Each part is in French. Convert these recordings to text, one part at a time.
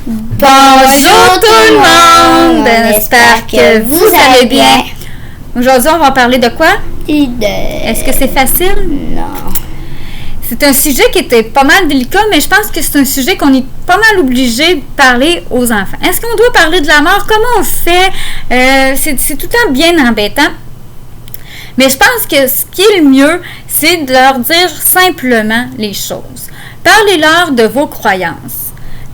Bonjour tout le monde! J'espère que vous allez bien. Aujourd'hui, on va parler de quoi? Est-ce que c'est facile? Non. C'est un sujet qui était pas mal délicat, mais je pense que c'est un sujet qu'on est pas mal obligé de parler aux enfants. Est-ce qu'on doit parler de la mort? Comment on fait? C'est tout le temps bien embêtant. Mais je pense que ce qui est le mieux, c'est de leur dire simplement les choses. Parlez-leur de vos croyances.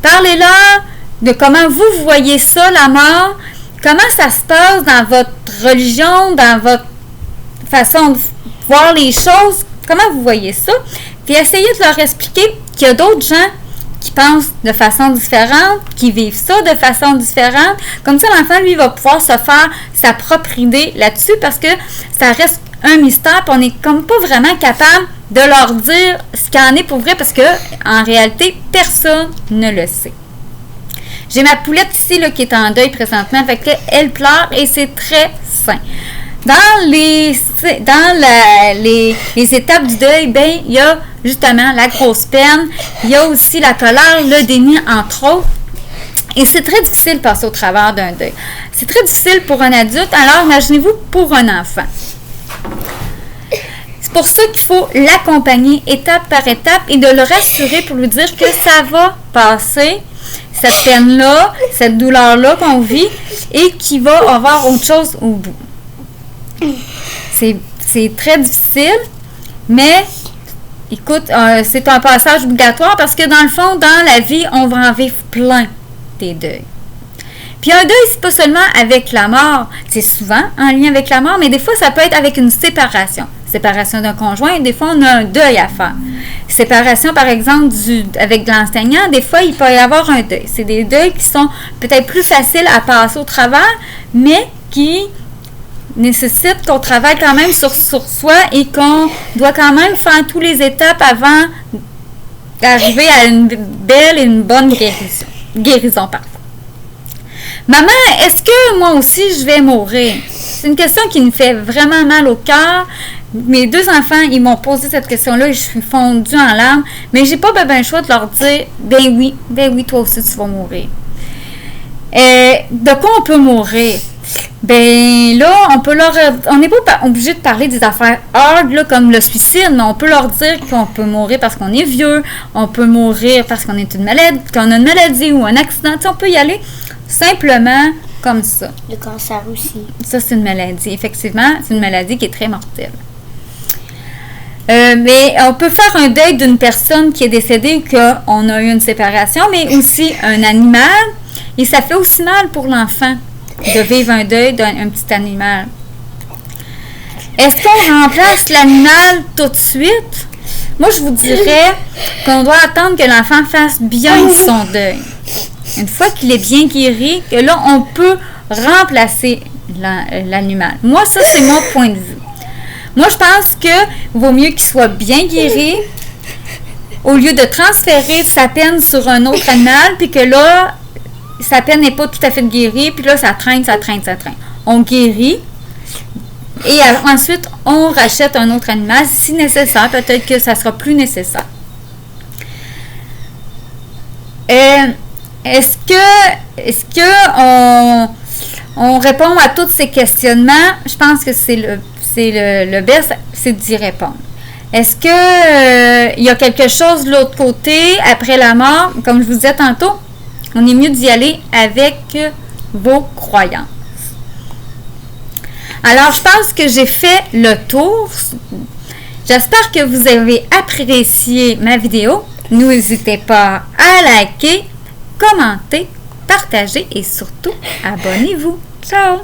Parlez-leur de comment vous voyez ça, la mort, comment ça se passe dans votre religion, dans votre façon de voir les choses, comment vous voyez ça, puis essayez de leur expliquer qu'il y a d'autres gens qui pensent de façon différente, qui vivent ça de façon différente. Comme ça, l'enfant, lui, va pouvoir se faire sa propre idée là-dessus parce que ça reste un mystère, puis on n'est comme pas vraiment capable de leur dire ce qu'il en est pour vrai parce que, en réalité, personne ne le sait. J'ai ma poulette ici là, qui est en deuil présentement, fait qu'elle pleure et c'est très sain. Dans les étapes du deuil, ben il y a justement la grosse peine, il y a aussi la colère, le déni, entre autres. Et c'est très difficile de passer au travers d'un deuil. C'est très difficile pour un adulte, alors imaginez-vous pour un enfant. C'est pour ça qu'il faut l'accompagner étape par étape et de le rassurer pour lui dire que ça va passer, cette peine-là, cette douleur-là qu'on vit et qu'il va avoir autre chose au bout. C'est très difficile, mais écoute, c'est un passage obligatoire parce que dans le fond, dans la vie, on va en vivre plein des deuils. Puis un deuil, c'est pas seulement avec la mort, c'est souvent en lien avec la mort, mais des fois, ça peut être avec une séparation. Séparation d'un conjoint, des fois, on a un deuil à faire. Séparation, par exemple, avec l'enseignant, des fois, il peut y avoir un deuil. C'est des deuils qui sont peut-être plus faciles à passer au travers, mais qui nécessitent qu'on travaille quand même sur soi et qu'on doit quand même faire toutes les étapes avant d'arriver à une belle et une bonne guérison. Maman, est-ce que moi aussi je vais mourir? C'est une question qui me fait vraiment mal au cœur. Mes deux enfants, ils m'ont posé cette question-là et je suis fondue en larmes, mais j'ai pas le choix de leur dire, ben oui, toi aussi tu vas mourir. De quoi on peut mourir? Ben là, on n'est pas obligé de parler des affaires hard là, comme le suicide, mais on peut leur dire qu'on peut mourir parce qu'on est vieux, on peut mourir parce qu'on est qu'on a une maladie ou un accident. Tu sais, on peut y aller simplement comme ça. Le cancer aussi. Ça, c'est une maladie. Effectivement, c'est une maladie qui est très mortelle. Mais on peut faire un deuil d'une personne qui est décédée ou qu'on a eu une séparation, mais aussi un animal. Et ça fait aussi mal pour l'enfant de vivre un deuil d'un petit animal. Est-ce qu'on remplace l'animal tout de suite? Moi, je vous dirais qu'on doit attendre que l'enfant fasse bien son deuil. Une fois qu'il est bien guéri, que là, on peut remplacer l'animal. Moi, ça, c'est mon point de vue. Moi, je pense qu'il vaut mieux qu'il soit bien guéri au lieu de transférer sa peine sur un autre animal, puis que là, sa peine n'est pas tout à fait guérie, puis là, ça traîne. On guérit, et ensuite, on rachète un autre animal si nécessaire. Peut-être que ça sera plus nécessaire. Est-ce que on répond à tous ces questionnements? Je pense que c'est le best, c'est d'y répondre. Est-ce que il y a quelque chose de l'autre côté, après la mort? Comme je vous disais tantôt, on est mieux d'y aller avec vos croyances. Alors, je pense que j'ai fait le tour. J'espère que vous avez apprécié ma vidéo. N'hésitez pas à liker, commenter, partager et surtout, abonnez-vous. Ciao!